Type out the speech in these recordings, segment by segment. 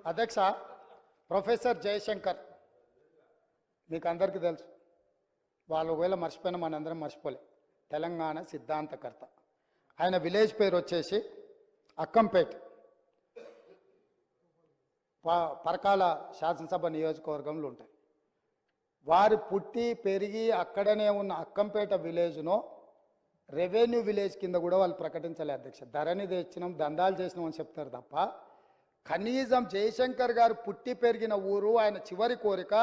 అధ్యక్ష ప్రొఫెసర్ జయశంకర్ మీకు అందరికీ తెలుసు. వాళ్ళు ఒకవేళ మర్చిపోయినా మనందరం మర్చిపోలే. తెలంగాణ సిద్ధాంతకర్త. ఆయన విలేజ్ పేరు వచ్చేసి అక్కంపేట్, పరకాల శాసనసభ నియోజకవర్గంలో ఉంటుంది. వారు పుట్టి పెరిగి అక్కడనే ఉన్న అక్కంపేట విలేజ్ను రెవెన్యూ విలేజ్ కింద కూడా వాళ్ళు ప్రకటించలే అధ్యక్ష. ధరణి తెచ్చినాం, దందాలు చేసినాం అని చెప్తారు తప్ప కనీసం జయశంకర్ గారు పుట్టి పెరిగిన ఊరు, ఆయన చివరి కోరిక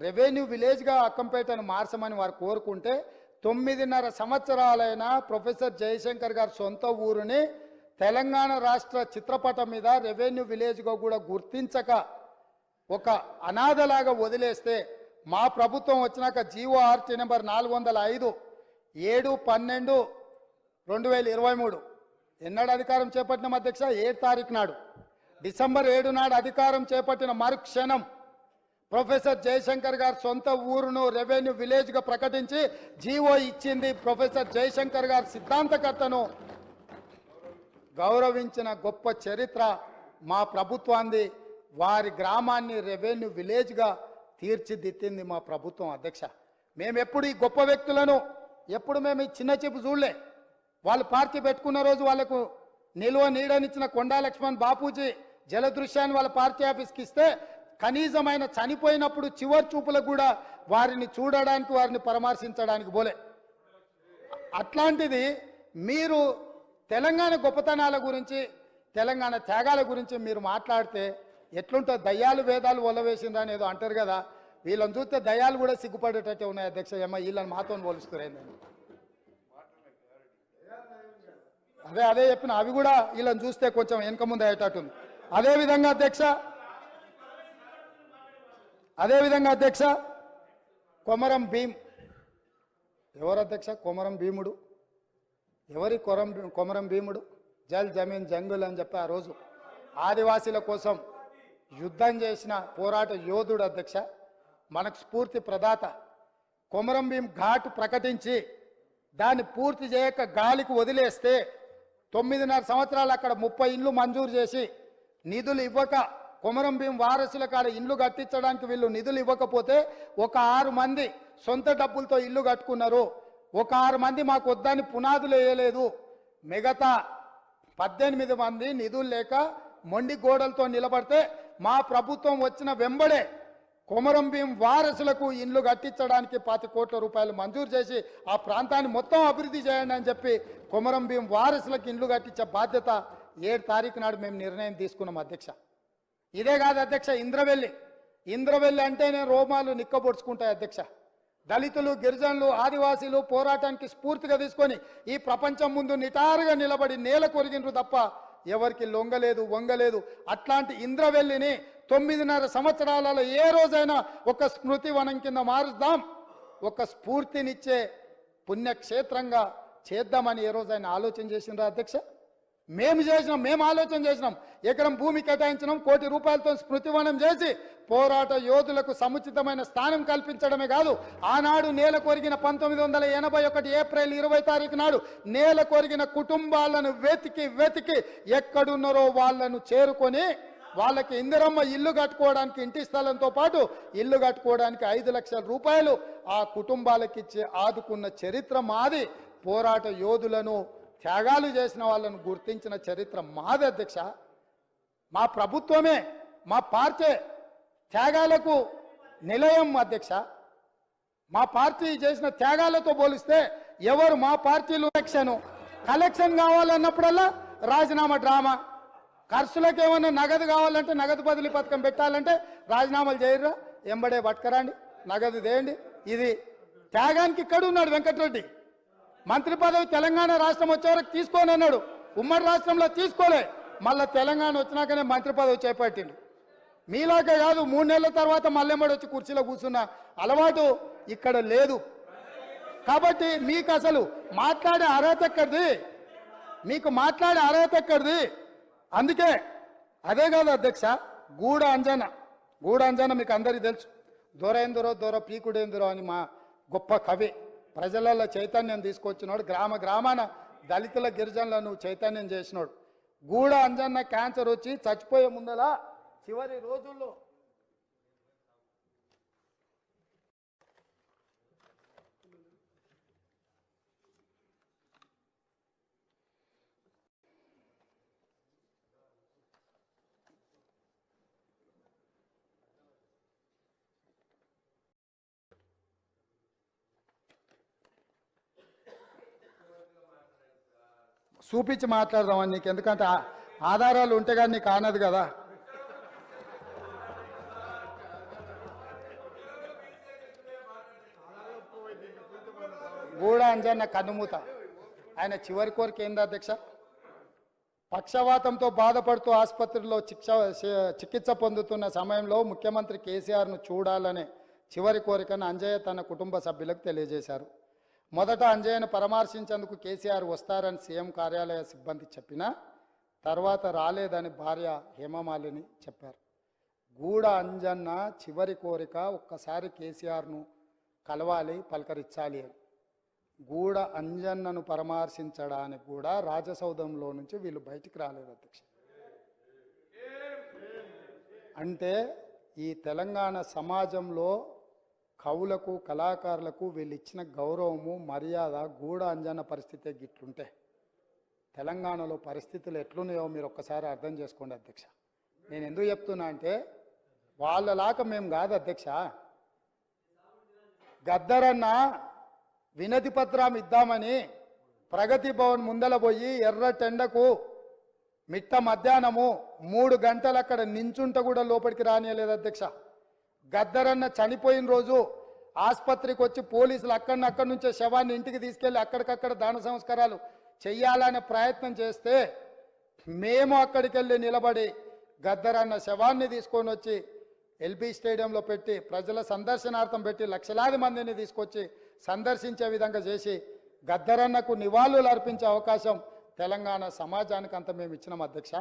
రెవెన్యూ విలేజ్గా అక్కంపేటను మార్చమని వారు కోరుకుంటే 9.5 సంవత్సరాలైన ప్రొఫెసర్ జయశంకర్ గారు సొంత ఊరుని తెలంగాణ రాష్ట్ర చిత్రపటం మీద రెవెన్యూ విలేజ్గా కూడా గుర్తించక ఒక అనాథలాగా వదిలేస్తే మా ప్రభుత్వం వచ్చినాక జీఓఆర్టీ నెంబర్ 405 7/12/2023 ఎన్నడు అధికారం చేపట్టిన అధ్యక్ష 7 తారీఖు నాడు, డిసెంబర్ 7 నాడు అధికారం చేపట్టిన మరుక్షణం ప్రొఫెసర్ జయశంకర్ గారు సొంత ఊరును రెవెన్యూ విలేజ్గా ప్రకటించి జీవో ఇచ్చింది. ప్రొఫెసర్ జయశంకర్ గారు సిద్ధాంతకర్తను గౌరవించిన గొప్ప చరిత్ర మా ప్రభుత్వాన్ని. వారి గ్రామాన్ని రెవెన్యూ విలేజ్గా తీర్చిదిద్దింది మా ప్రభుత్వం అధ్యక్ష. మేము ఎప్పుడు ఈ గొప్ప వ్యక్తులను ఎప్పుడు మేము ఈ చిన్న చూపు చూడలే. వాళ్ళు పార్టీ పెట్టుకున్న రోజు వాళ్ళకు నిలువ నీడనిచ్చిన కొండా లక్ష్మణ్ బాపూజీ జలదృశ్యాన్ని వాళ్ళ పార్టీ ఆఫీస్కి ఇస్తే కనీసం ఆయన చనిపోయినప్పుడు చివరి చూపులకు కూడా వారిని చూడడానికి, వారిని పరామర్శించడానికి పోలే. అట్లాంటిది మీరు తెలంగాణ గొప్పతనాల గురించి, తెలంగాణ త్యాగాల గురించి మీరు మాట్లాడితే ఎట్లుంటుంది? దయ్యాలు వేదాలు ఒలవేసిండ్రు అని ఏదో అంటారు కదా, వీళ్ళని చూస్తే దయ్యాలు కూడా సిగ్గుపడేటట్టే ఉన్నాయి అధ్యక్ష. ఏమో వీళ్ళని మాతో పోలుస్తురేందని అదే చెప్పిన, అవి కూడా వీళ్ళని చూస్తే కొంచెం వెనక ముందు అయ్యేటట్టుంది. అదేవిధంగా అధ్యక్ష కొమరం భీం ఎవరు అధ్యక్ష? కొమరం భీముడు ఎవరి? కొమరం భీముడు జల్ జమీన్ జంగుల్ అని చెప్పి ఆ రోజు ఆదివాసీల కోసం యుద్ధం చేసిన పోరాట యోధుడు అధ్యక్ష. మనకు స్ఫూర్తి ప్రదాత. కొమరం భీం ఘాట్ ప్రకటించి దాన్ని పూర్తి చేయక గాలికి వదిలేస్తే 9.5 సంవత్సరాలు అక్కడ 30 ఇండ్లు మంజూరు చేసి నిధులు ఇవ్వక, కొమరం భీం వారసుల కాడ ఇండ్లు కట్టించడానికి వీళ్ళు నిధులు ఇవ్వకపోతే ఒక 6 మంది సొంత డబ్బులతో ఇల్లు కట్టుకున్నారు. ఒక 6 మంది మాకు వద్దని పునాదులు వేయలేదు. మిగతా 18 మంది నిధులు లేక మొండి గోడలతో నిలబడితే మా ప్రభుత్వం వచ్చిన వెంబడే కొమరం భీం వారసులకు ఇండ్లు కట్టించడానికి 20 కోట్ల రూపాయలు మంజూరు చేసి ఆ ప్రాంతాన్ని మొత్తం అభివృద్ధి చేయండి అని చెప్పి కొమరం భీం వారసులకు ఇండ్లు కట్టించే బాధ్యత 7 తారీఖు నాడు మేము నిర్ణయం తీసుకున్నాం అధ్యక్ష. ఇదే కాదు అధ్యక్ష, ఇంద్రవెల్లి అంటేనే రోమాలు నిక్కబొడుచుకుంటాయి అధ్యక్ష. దళితులు, గిరిజనులు, ఆదివాసీలు పోరాటానికి స్ఫూర్తిగా తీసుకొని ఈ ప్రపంచం ముందు నిటారుగా నిలబడి నేల కొరిగినరు తప్ప ఎవరికి లొంగలేదు, వంగలేదు. అట్లాంటి ఇంద్రవెల్లిని 9.5 సంవత్సరాలలో ఏ రోజైనా ఒక స్మృతి వనం కింద మారుద్దాం, ఒక స్ఫూర్తినిచ్చే పుణ్యక్షేత్రంగా చేద్దామని ఏ రోజైనా ఆలోచన చేసిండ్రా అధ్యక్ష? మేము ఆలోచన చేసినాం. ఎకరం భూమి కేటాయించినాం, 1 కోటి రూపాయలతో స్మృతివనం చేసి పోరాట యోధులకు సముచితమైన స్థానం కల్పించడమే కాదు, ఆనాడు నేల కొరిగిన 1981 ఏప్రిల్ 20 తారీఖు నాడు నేల కొరిగిన కుటుంబాలను వెతికి ఎక్కడున్నారో వాళ్ళను చేరుకొని వాళ్ళకి ఇందిరమ్మ ఇల్లు కట్టుకోవడానికి ఇంటి స్థలంతో పాటు ఇల్లు కట్టుకోవడానికి 5 లక్షల రూపాయలు ఆ కుటుంబాలకు ఇచ్చి ఆదుకున్న చరిత్ర మాది. పోరాట యోధులను, త్యాగాలు చేసిన వాళ్ళను గుర్తించిన చరిత్ర మాది అధ్యక్ష. మా ప్రభుత్వమే, మా పార్టీ త్యాగాలకు నిలయం అధ్యక్ష. మా పార్టీ చేసిన త్యాగాలతో పోలిస్తే ఎవరు మా పార్టీలో కలెక్షన్ కావాలన్నప్పుడల్లా రాజీనామా డ్రామా, ఖర్చులకు ఏమన్నా నగదు కావాలంటే నగదు బదిలీ పథకం పెట్టాలంటే రాజీనామాలు చేయరా, ఎంబడే పట్టుకరండి, నగదు తేయండి. ఇది త్యాగానికి ఇక్కడ ఉన్నాడు వెంకటరెడ్డి. మంత్రి పదవి తెలంగాణ రాష్ట్రం వచ్చే వరకు తీసుకోని అన్నాడు, ఉమ్మడి రాష్ట్రంలో తీసుకోలే. మళ్ళీ తెలంగాణ వచ్చినాకనే మంత్రి పదవి చేపట్టిండు. మీలాగే కాదు, 3 నెలల తర్వాత మళ్ళెమ్మడి వచ్చి కుర్చీలో కూర్చున్న అలవాటు ఇక్కడ లేదు. కాబట్టి మీకు అసలు మాట్లాడే అర్హత ఎక్కడిది? అందుకే అదే కాదు అధ్యక్ష, గూడ అంజన మీకు అందరికీ తెలుసు. దొర పీకుడేందురో అని మా గొప్ప కవి, ప్రజలలో చైతన్యం తీసుకొచ్చినోడు, గ్రామాన దళితుల గిరిజనులను చైతన్యం చేసినోడు. గూడ అంజన్న క్యాన్సర్ వచ్చి చచ్చిపోయే ముందలా చివరి రోజుల్లో చూపించి మాట్లాడదామని నీకు, ఎందుకంటే ఆధారాలు ఉంటే కానీ నీకు ఆనదు కదా. గూడ అంజన్న కన్నుమూత. ఆయన చివరి కోరిక ఏంది అధ్యక్ష? పక్షవాతంతో బాధపడుతూ ఆసుపత్రిలో చికిత్స పొందుతున్న సమయంలో ముఖ్యమంత్రి కేసీఆర్ను చూడాలనే చివరి కోరికను అంజయ్య తన కుటుంబ సభ్యులకు తెలియజేశారు. మొదట అంజయ్యను పరామర్శించేందుకు కేసీఆర్ వస్తారని సీఎం కార్యాలయ సిబ్బంది చెప్పినా తర్వాత రాలేదని భార్య హేమమాలిని చెప్పారు. గూడ అంజన్న చివరి కోరిక ఒక్కసారి కేసీఆర్ను కలవాలి, పలకరించాలి అని. గూడ అంజన్నను పరామర్శించడానికి కూడా రాజసౌధంలో నుంచి వీళ్ళు బయటికి రాలేదు అధ్యక్ష. అంటే ఈ తెలంగాణ సమాజంలో కవులకు, కళాకారులకు వీళ్ళు ఇచ్చిన గౌరవము, మర్యాద, గూడ అంజన్న పరిస్థితే గిట్లుంటే తెలంగాణలో పరిస్థితులు ఎట్లున్నాయో మీరు ఒక్కసారి అర్థం చేసుకోండి అధ్యక్ష. నేను ఎందుకు చెప్తున్నా అంటే వాళ్ళలాగా మేము కాదు అధ్యక్ష. గద్దరన్న వినతి పత్రం ఇద్దామని ప్రగతి భవన్ ముందల పోయి ఎర్రటెండకు మిట్ట మధ్యాహ్నము 3 గంటలు అక్కడ నించుంట కూడా లోపలికి రానియలేదు అధ్యక్ష. గద్దరన్న చనిపోయిన రోజు ఆసుపత్రికి వచ్చి పోలీసులు అక్కడి నుంచే శవాన్ని ఇంటికి తీసుకెళ్లి అక్కడికక్కడ దాన సంస్కారాలు చెయ్యాలనే ప్రయత్నం చేస్తే మేము అక్కడికి వెళ్ళి నిలబడి గద్దరన్న శవాన్ని తీసుకొని వచ్చి ఎల్బీ స్టేడియంలో పెట్టి ప్రజల సందర్శనార్థం పెట్టి లక్షలాది మందిని తీసుకొచ్చి సందర్శించే విధంగా చేసి గద్దరన్నకు నివాళులు అర్పించే అవకాశం తెలంగాణ సమాజానికి అంత మేము ఇచ్చినాం అధ్యక్ష.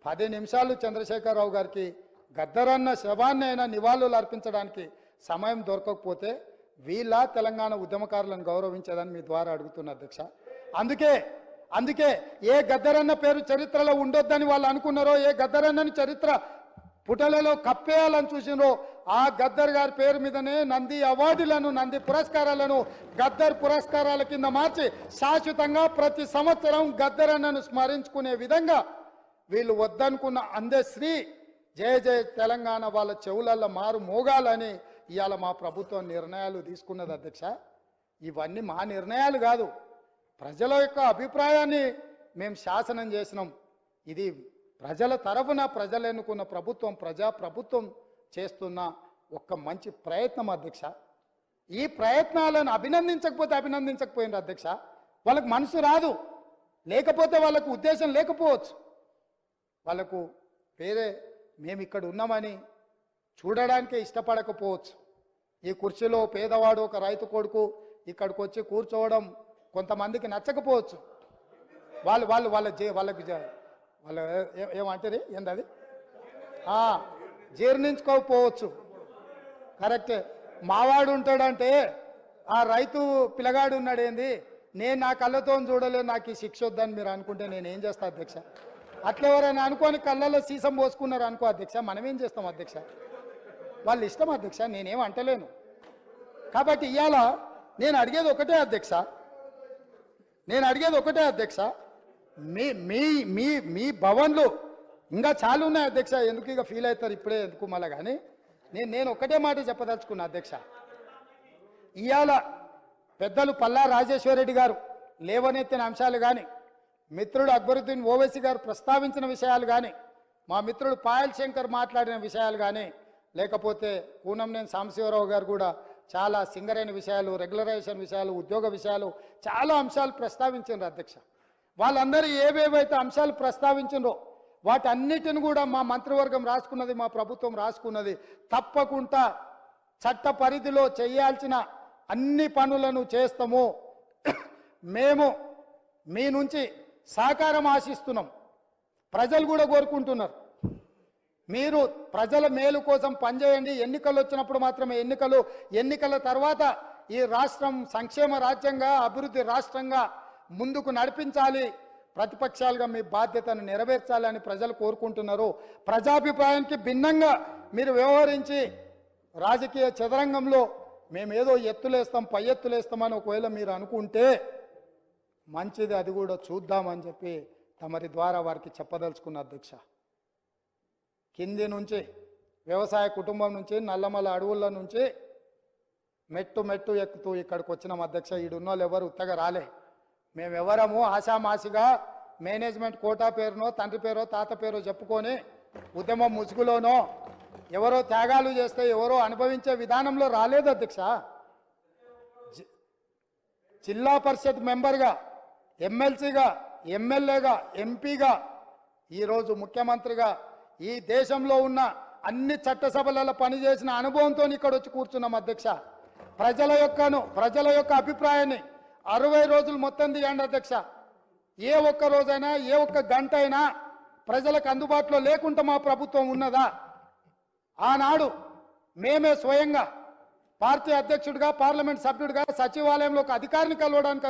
10 నిమిషాలు చంద్రశేఖరరావు గారికి గద్దరన్న శవాన్ని అయినా నివాళులు అర్పించడానికి సమయం దొరకకపోతే వీళ్ళ తెలంగాణ ఉద్యమకారులను గౌరవించేదని మీ ద్వారా అడుగుతున్న అధ్యక్ష. అందుకే ఏ గద్దరన్న పేరు చరిత్రలో ఉండొద్దని వాళ్ళు అనుకున్నారో, ఏ గద్దరన్నని చరిత్ర పుటలలో కప్పేయాలని చూసినో ఆ గద్దర్ గారి పేరు మీదనే నంది అవార్డులను, నంది పురస్కారాలను గద్దర్ పురస్కారాల కింద మార్చి శాశ్వతంగా ప్రతి సంవత్సరం గద్దరన్నను స్మరించుకునే విధంగా వీళ్ళు వద్దనుకున్న అందశ్రీ జయ జయ తెలంగాణ వాళ్ళ చెవులల్లో మారు మోగాలని ఇవాళ మా ప్రభుత్వం నిర్ణయాలు తీసుకున్నది అధ్యక్ష. ఇవన్నీ మా నిర్ణయాలు కాదు, ప్రజల యొక్క అభిప్రాయాన్ని మేము శాసనం చేసినాం. ఇది ప్రజల తరఫున ప్రజలు ఎన్నుకున్న ప్రభుత్వం, ప్రజాప్రభుత్వం చేస్తున్న ఒక మంచి ప్రయత్నం అధ్యక్ష. ఈ ప్రయత్నాలను అభినందించకపోయినారు అధ్యక్ష. వాళ్ళకు మనసు రాదు, లేకపోతే వాళ్ళకు ఉద్దేశం లేకపోవచ్చు, వాళ్ళకు వేరే మేము ఇక్కడ ఉన్నామని చూడడానికే ఇష్టపడకపోవచ్చు. ఈ కుర్చీలో పేదవాడు ఒక రైతు కొడుకు ఇక్కడికి వచ్చి కూర్చోవడం కొంతమందికి నచ్చకపోవచ్చు. వాళ్ళకి ఏమంటారు ఏంది జీర్ణించుకోకపోవచ్చు. కరెక్టే. మావాడు ఉంటాడంటే ఆ రైతు పిల్లగాడు ఉన్నాడు ఏంది, నేను నా కళ్ళతో చూడలేదు, నాకు ఈ శిక్ష వద్దని మీరు అనుకుంటే నేనేం చేస్తా అధ్యక్ష? అట్లా ఎవరైనా అనుకోని కళ్ళల్లో సీసం పోసుకున్నారు అనుకో అధ్యక్ష, మనం ఏం చేస్తాం అధ్యక్ష? వాళ్ళు ఇష్టం అధ్యక్ష, నేనేం అంటలేను. కాబట్టి ఇవాళ నేను అడిగేది ఒకటే అధ్యక్ష, మీ భవన్లు ఇంకా చాలా ఉన్నాయి అధ్యక్ష. ఎందుకు ఇక ఫీల్ అవుతారు ఇప్పుడే ఎందుకు మళ్ళా? కానీ నేను ఒకటే మాట చెప్పదలుచుకున్నా అధ్యక్ష. ఇవాళ పెద్దలు పల్లా రాజేశ్వరరెడ్డి గారు లేవనెత్తిన అంశాలు కానీ, మిత్రుడు అక్బరుద్దీన్ ఓవైసీ గారు ప్రస్తావించిన విషయాలు కానీ, మా మిత్రుడు పాయల్ శంకర్ మాట్లాడిన విషయాలు కానీ, లేకపోతే కూనంనేని సాంబశివరావు గారు కూడా చాలా సింగరైన విషయాలు, రెగ్యులరైజేషన్ విషయాలు, ఉద్యోగ విషయాలు, చాలా అంశాలు ప్రస్తావించారు అధ్యక్ష. వాళ్ళందరూ ఏవేవైతే అంశాలు ప్రస్తావించారో వాటన్నిటిని కూడా మా మంత్రివర్గం రాసుకున్నది, మా ప్రభుత్వం రాసుకున్నది. తప్పకుండా చట్ట పరిధిలో చేయాల్సిన అన్ని పనులను చేస్తాము. మేము మీ నుంచి సహకారం ఆశిస్తున్నాం. ప్రజలు కూడా కోరుకుంటున్నారు, మీరు ప్రజల మేలు కోసం పనిచేయండి. ఎన్నికలు వచ్చినప్పుడు మాత్రమే ఎన్నికల తర్వాత ఈ రాష్ట్రం సంక్షేమ రాజ్యంగా, అభివృద్ధి రాష్ట్రంగా ముందుకు నడిపించాలి. ప్రతిపక్షాలుగా మీ బాధ్యతను నెరవేర్చాలని ప్రజలు కోరుకుంటున్నారు. ప్రజాభిప్రాయానికి భిన్నంగా మీరు వ్యవహరించి రాజకీయ చదరంగంలో మేమేదో ఎత్తులేస్తాం పై ఎత్తులేస్తామని ఒకవేళ మీరు అనుకుంటే మంచిది, అది కూడా చూద్దామని చెప్పి తమరి ద్వారా వారికి చెప్పదలుచుకున్న అధ్యక్ష. కింది నుంచి వ్యవసాయ కుటుంబం నుంచి నల్లమల అడవుల నుంచి మెట్టు మెట్టు ఎక్కుతూ ఇక్కడికి వచ్చినాం అధ్యక్ష. ఈడున్న వాళ్ళు ఎవరు ఉత్తగా రాలే. మేమెవరము ఆశామాసిగా మేనేజ్మెంట్ కోటా పేరునో తండ్రి పేరో తాత పేరో చెప్పుకొని ఉద్యమం ముసుగులోనో ఎవరో త్యాగాలు చేస్తే ఎవరో అనుభవించే విధానంలో రాలేదు అధ్యక్ష. జిల్లా పరిషత్ మెంబర్గా, ఎమ్మెల్సీగా, ఎమ్మెల్యేగా, ఎంపీగా, ఈరోజు ముఖ్యమంత్రిగా ఈ దేశంలో ఉన్న అన్ని చట్టసభలలో పనిచేసిన అనుభవంతో ఇక్కడ వచ్చి కూర్చున్నాం అధ్యక్ష. ప్రజల యొక్క అభిప్రాయాన్ని 60 రోజులు మొత్తం దిగండి అధ్యక్ష. ఏ ఒక్క రోజైనా ఏ ఒక్క గంట అయినా ప్రజలకు అందుబాటులో లేకుండా మా ప్రభుత్వం ఉన్నదా? ఆనాడు మేమే స్వయంగా పార్టీ అధ్యక్షుడిగా, పార్లమెంట్ సభ్యుడిగా సచివాలయంలో ఒక అధికారిని కలవడానికి